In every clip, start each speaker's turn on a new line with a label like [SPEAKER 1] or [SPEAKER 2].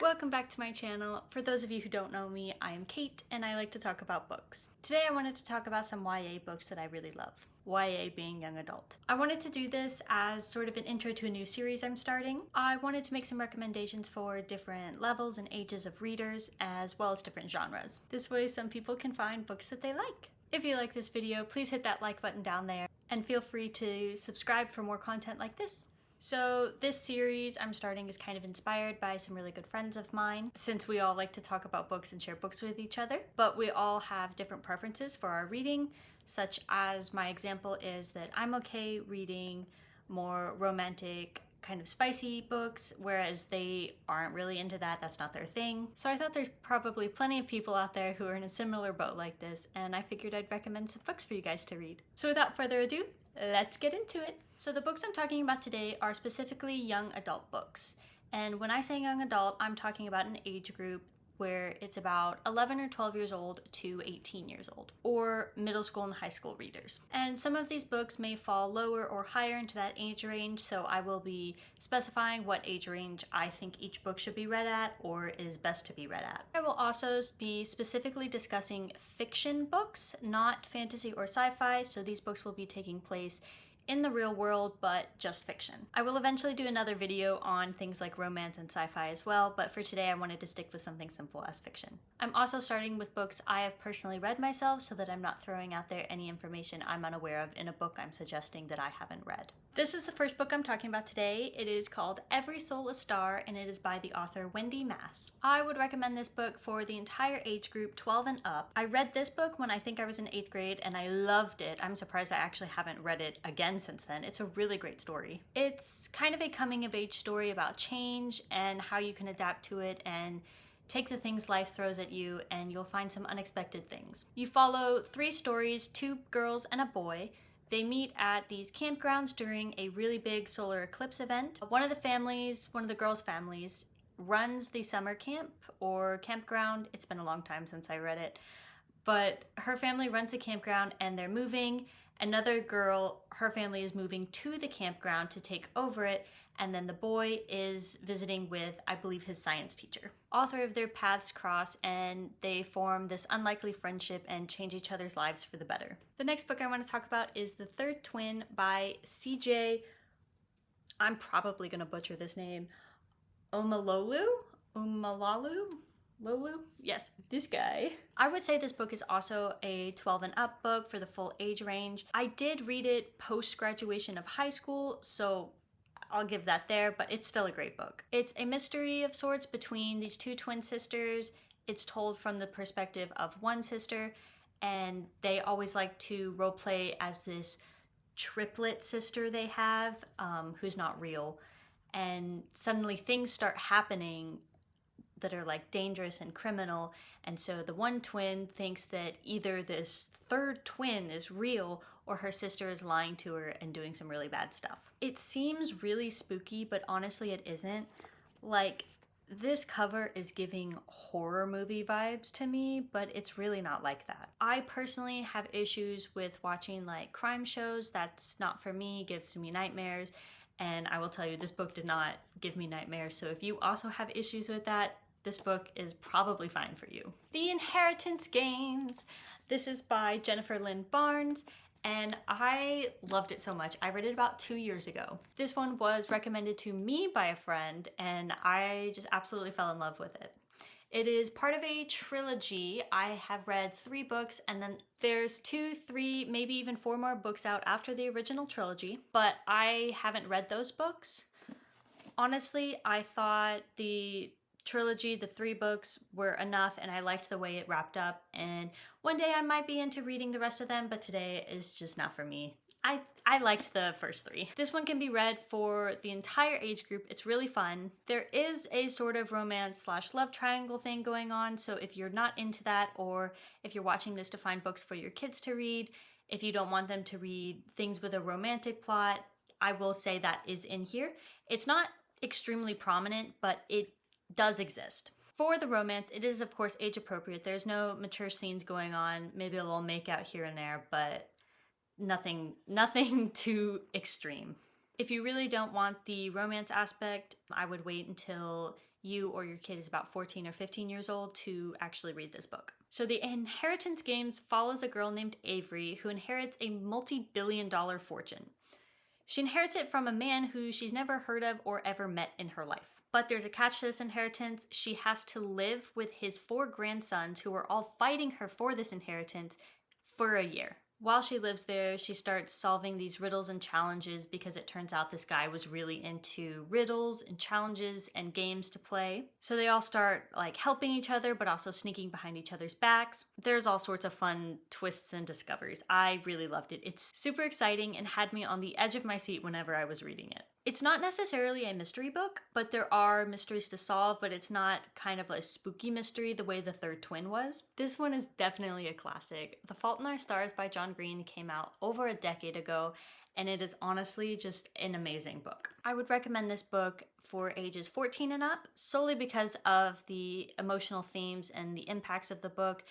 [SPEAKER 1] Welcome back to my channel. For those of you who don't know me, I am Kate and I like to talk about books. Today I wanted to talk about some YA books that I really love. YA being young adult. I wanted to do this as sort of an intro to a new series I'm starting. I wanted to make some recommendations for different levels and ages of readers, as well as different genres. This way some people can find books that they like. If you like this video, please hit that like button down there and feel free to subscribe for more content like this. So this series I'm starting is kind of inspired by some really good friends of mine, since we all like to talk about books and share books with each other, but we all have different preferences for our reading, such as my example is that I'm okay reading more romantic, kind of spicy books, whereas they aren't really into that. That's not their thing. So I thought there's probably plenty of people out there who are in a similar boat like this, and I figured I'd recommend some books for you guys to read. So without further ado, let's get into it. So the books I'm talking about today are specifically young adult books. And when I say young adult, I'm talking about an age group where it's about 11 or 12 years old to 18 years old, or middle school and high school readers. And some of these books may fall lower or higher into that age range, so I will be specifying what age range I think each book should be read at or is best to be read at. I will also be specifically discussing fiction books, not fantasy or sci-fi, so these books will be taking place in the real world, but just fiction. I will eventually do another video on things like romance and sci-fi as well, but for today I wanted to stick with something simple as fiction. I'm also starting with books I have personally read myself so that I'm not throwing out there any information I'm unaware of in a book I'm suggesting that I haven't read. This is the first book I'm talking about today. It is called Every Soul a Star, and it is by the author Wendy. I would recommend this book for the entire age group 12 and up. I read this book when I think I was in 8th grade and I loved it. I'm surprised I actually haven't read it again since then. It's a really great story. It's kind of a coming of age story about change and how you can adapt to it and take the things life throws at you, and you'll find some unexpected things. You follow 3 stories, 2 girls and a boy. They meet at these campgrounds during a really big solar eclipse event. One of the girls' families, runs the summer camp or campground. It's been a long time since I read it, but her family runs the campground and they're moving. Another girl, her family is moving to the campground to take over it, and then the boy is visiting with, I believe, his science teacher. All 3 of their paths cross and they form this unlikely friendship and change each other's lives for the better. The next book I want to talk about is The Third Twin by CJ, I'm probably going to butcher this name, Omololu? Lolu? Yes, this guy. I would say this book is also a 12 and up book for the full age range. I did read it post-graduation of high school, so I'll give that there, but it's still a great book. It's a mystery of sorts between these 2 twin sisters. It's told from the perspective of one sister, and they always like to roleplay as this triplet sister they have, who's not real. And suddenly things start happening that are like dangerous and criminal, and so the one twin thinks that either this third twin is real or her sister is lying to her and doing some really bad stuff. It seems really spooky, but honestly it isn't. Like, this cover is giving horror movie vibes to me, but it's really not like that. I personally have issues with watching like crime shows. That's not for me, gives me nightmares. And I will tell you, this book did not give me nightmares, so if you also have issues with that, this book is probably fine for you. The Inheritance Games. This is by Jennifer Lynn Barnes, and I loved it so much. I read it about 2 years ago. This one was recommended to me by a friend, and I just absolutely fell in love with it. It is part of a trilogy. I have read 3 books, and then there's 2, 3, maybe even 4 more books out after the original trilogy, but I haven't read those books. Honestly, I thought the trilogy, the 3 books, were enough, and I liked the way it wrapped up, and one day I might be into reading the rest of them, but today is just not for me. I liked the first 3. This one can be read for the entire age group. It's really fun. There is a sort of romance/love triangle thing going on, so if you're not into that, or if you're watching this to find books for your kids to read, if you don't want them to read things with a romantic plot, I will say that is in here. It's not extremely prominent, but it does exist. For the romance, it is of course age appropriate. There's no mature scenes going on, maybe a little make out here and there, but nothing too extreme. If you really don't want the romance aspect, I would wait until you or your kid is about 14 or 15 years old to actually read this book. So The Inheritance Games follows a girl named Avery who inherits a multi-billion-dollar fortune. She inherits it from a man who she's never heard of or ever met in her life. But there's a catch to this inheritance. She has to live with his 4 grandsons who are all fighting her for this inheritance for a year. While she lives there, she starts solving these riddles and challenges because it turns out this guy was really into riddles and challenges and games to play. So they all start like helping each other, but also sneaking behind each other's backs. There's all sorts of fun twists and discoveries. I really loved it. It's super exciting and had me on the edge of my seat whenever I was reading it. It's not necessarily a mystery book, but there are mysteries to solve, but it's not kind of a spooky mystery the way The Third Twin was. This one is definitely a classic. The Fault in Our Stars by John Green came out over a decade ago, and it is honestly just an amazing book. I would recommend this book for ages 14 and up, solely because of the emotional themes and the impacts of the book.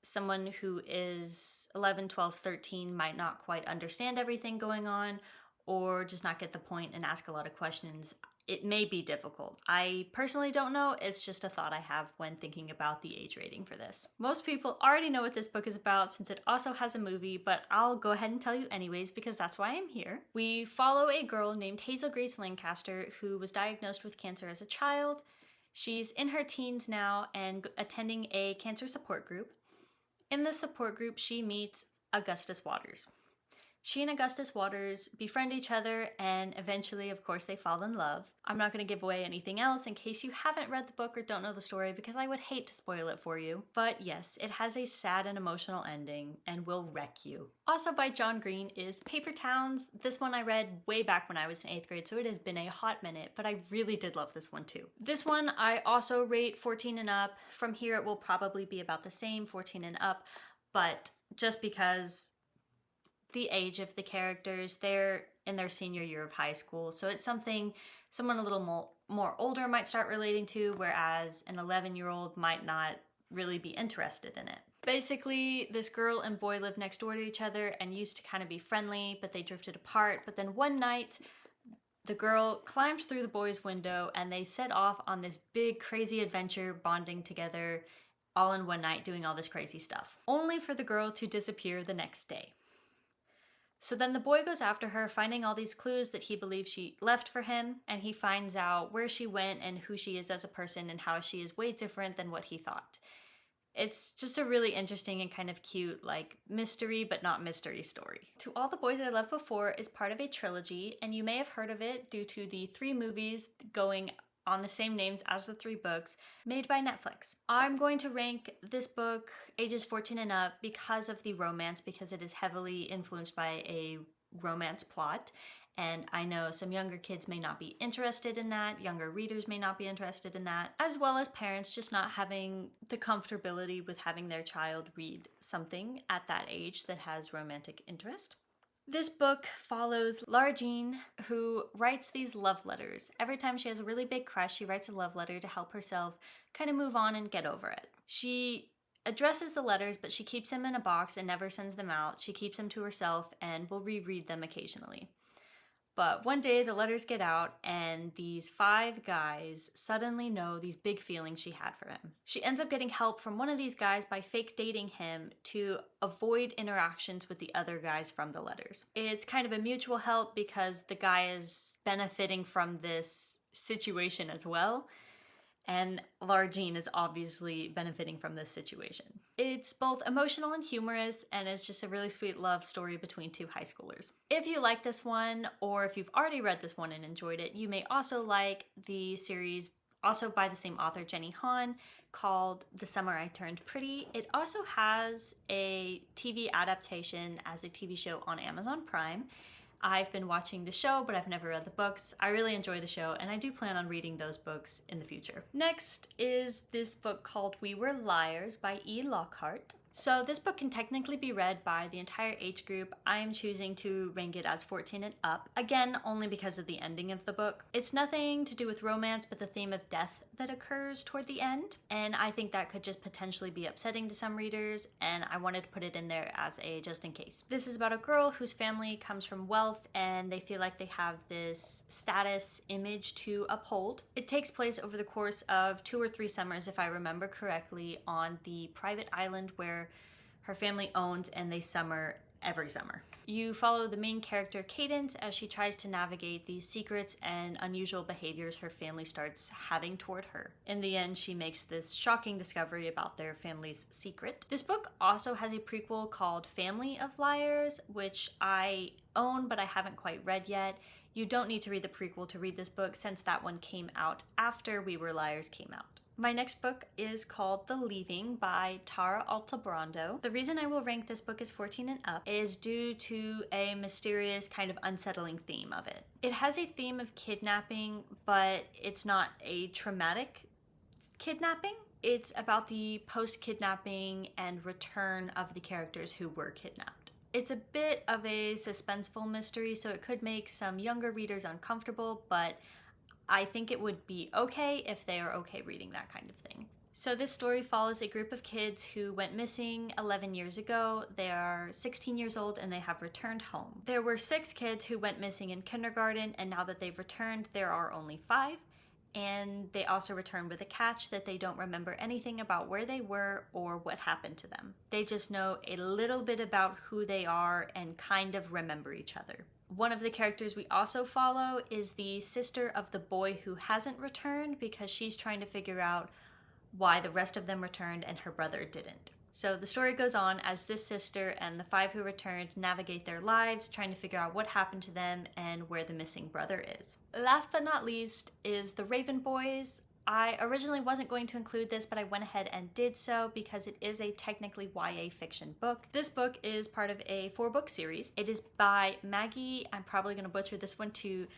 [SPEAKER 1] Someone who is 11, 12, 13 might not quite understand everything going on, or just not get the point and ask a lot of questions. It may be difficult. I personally don't know. It's just a thought I have when thinking about the age rating for this. Most people already know what this book is about since it also has a movie, but I'll go ahead and tell you anyways because that's why I'm here. We follow a girl named Hazel Grace Lancaster who was diagnosed with cancer as a child. She's in her teens now and attending a cancer support group. In this support group, she meets Augustus Waters. She and Augustus Waters befriend each other and eventually, of course, they fall in love. I'm not going to give away anything else in case you haven't read the book or don't know the story because I would hate to spoil it for you. But yes, it has a sad and emotional ending and will wreck you. Also by John Green is Paper Towns. This one I read way back when I was in 8th grade, so it has been a hot minute, but I really did love this one too. This one I also rate 14 and up. From here it will probably be about the same, 14 and up, but just because the age of the characters, they're in their senior year of high school, so it's something someone a little more older might start relating to, whereas an 11-year-old might not really be interested in it. Basically, this girl and boy live next door to each other and used to kind of be friendly, but they drifted apart. But then one night, the girl climbs through the boy's window and they set off on this big crazy adventure, bonding together all in one night, doing all this crazy stuff, only for the girl to disappear the next day. So then the boy goes after her, finding all these clues that he believes she left for him, and he finds out where she went and who she is as a person and how she is way different than what he thought. It's just a really interesting and kind of cute, like, mystery but not mystery story. To All the Boys I Loved Before is part of a trilogy, and you may have heard of it due to the 3 movies going on the same names as the 3 books made by Netflix. I'm going to rank this book ages 14 and up because of the romance, because it is heavily influenced by a romance plot. And I know some younger kids may not be interested in that, younger readers may not be interested in that, as well as parents just not having the comfortability with having their child read something at that age that has romantic interest. This book follows Lara Jean, who writes these love letters. Every time she has a really big crush, she writes a love letter to help herself kind of move on and get over it. She addresses the letters, but she keeps them in a box and never sends them out. She keeps them to herself and will reread them occasionally. But one day the letters get out and these 5 guys suddenly know these big feelings she had for him. She ends up getting help from one of these guys by fake dating him to avoid interactions with the other guys from the letters. It's kind of a mutual help because the guy is benefiting from this situation as well. And Lara Jean is obviously benefiting from this situation. It's both emotional and humorous, and it's just a really sweet love story between 2 high schoolers. If you like this one, or if you've already read this one and enjoyed it, you may also like the series, also by the same author, Jenny Han, called The Summer I Turned Pretty. It also has a TV adaptation as a TV show on Amazon Prime. I've been watching the show, but I've never read the books. I really enjoy the show, and I do plan on reading those books in the future. Next is this book called We Were Liars by E. Lockhart. So this book can technically be read by the entire age group. I'm choosing to rank it as 14 and up, again, only because of the ending of the book. It's nothing to do with romance, but the theme of death that occurs toward the end, and I think that could just potentially be upsetting to some readers, and I wanted to put it in there as a just in case. This is about a girl whose family comes from wealth and they feel like they have this status image to uphold. It takes place over the course of 2 or 3 summers, if I remember correctly, on the private island where her family owns, and they summer every summer. You follow the main character Cadence as she tries to navigate these secrets and unusual behaviors her family starts having toward her. In the end, she makes this shocking discovery about their family's secret. This book also has a prequel called Family of Liars, which I own but I haven't quite read yet. You don't need to read the prequel to read this book, since that one came out after We Were Liars came out. My next book is called The Leaving by Tara Altebrando. The reason I will rank this book as 14 and up is due to a mysterious, kind of unsettling theme of it. It has a theme of kidnapping, but it's not a traumatic kidnapping. It's about the post-kidnapping and return of the characters who were kidnapped. It's a bit of a suspenseful mystery, so it could make some younger readers uncomfortable, but I think it would be okay if they are okay reading that kind of thing. So this story follows a group of kids who went missing 11 years ago. They are 16 years old and they have returned home. There were 6 kids who went missing in kindergarten, and now that they've returned, there are only 5. And they also return with a catch that they don't remember anything about where they were or what happened to them. They just know a little bit about who they are and kind of remember each other. One of the characters we also follow is the sister of the boy who hasn't returned, because she's trying to figure out why the rest of them returned and her brother didn't. So the story goes on as this sister and the 5 who returned navigate their lives, trying to figure out what happened to them and where the missing brother is. Last but not least is The Raven Boys. I originally wasn't going to include this, but I went ahead and did so because it is a technically YA fiction book. This book is part of a 4-book series. It is by Maggie, I'm probably going to butcher this one too,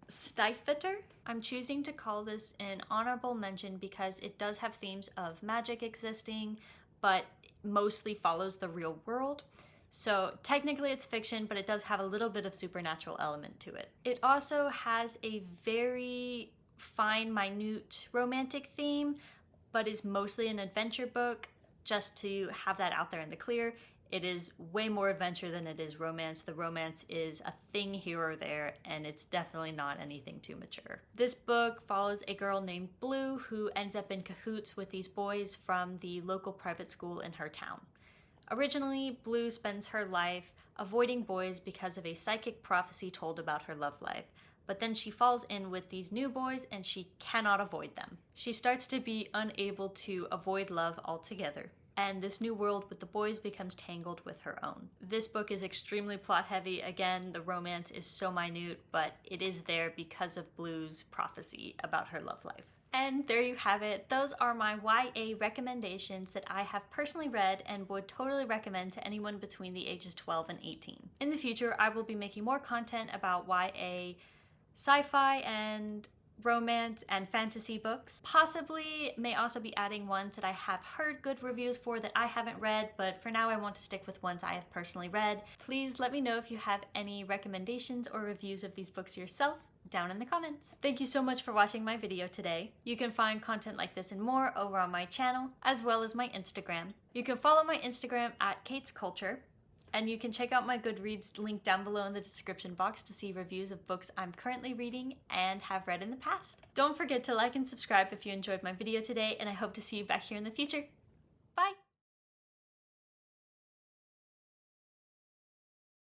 [SPEAKER 1] Stiefvater. I'm choosing to call this an honorable mention because it does have themes of magic existing, but mostly follows the real world. So technically it's fiction, but it does have a little bit of supernatural element to it. It also has a very fine, minute romantic theme, but is mostly an adventure book. Just to have that out there in the clear, it is way more adventure than it is romance. The romance is a thing here or there, and it's definitely not anything too mature. This book follows a girl named Blue who ends up in cahoots with these boys from the local private school in her town. Originally, Blue spends her life avoiding boys because of a psychic prophecy told about her love life. But then she falls in with these new boys and she cannot avoid them. She starts to be unable to avoid love altogether, and this new world with the boys becomes tangled with her own. This book is extremely plot heavy. Again, the romance is so minute, but it is there because of Blue's prophecy about her love life. And there you have it. Those are my YA recommendations that I have personally read and would totally recommend to anyone between the ages 12 and 18. In the future, I will be making more content about YA sci-fi and romance and fantasy books. Possibly may also be adding ones that I have heard good reviews for that I haven't read, but for now I want to stick with ones I have personally read. Please let me know if you have any recommendations or reviews of these books yourself down in the comments. Thank you so much for watching my video today. You can find content like this and more over on my channel, as well as my Instagram. You can follow my Instagram at Kate's Culture. And you can check out my Goodreads link down below in the description box to see reviews of books I'm currently reading and have read in the past. Don't forget to like and subscribe if you enjoyed my video today, and I hope to see you back here in the future.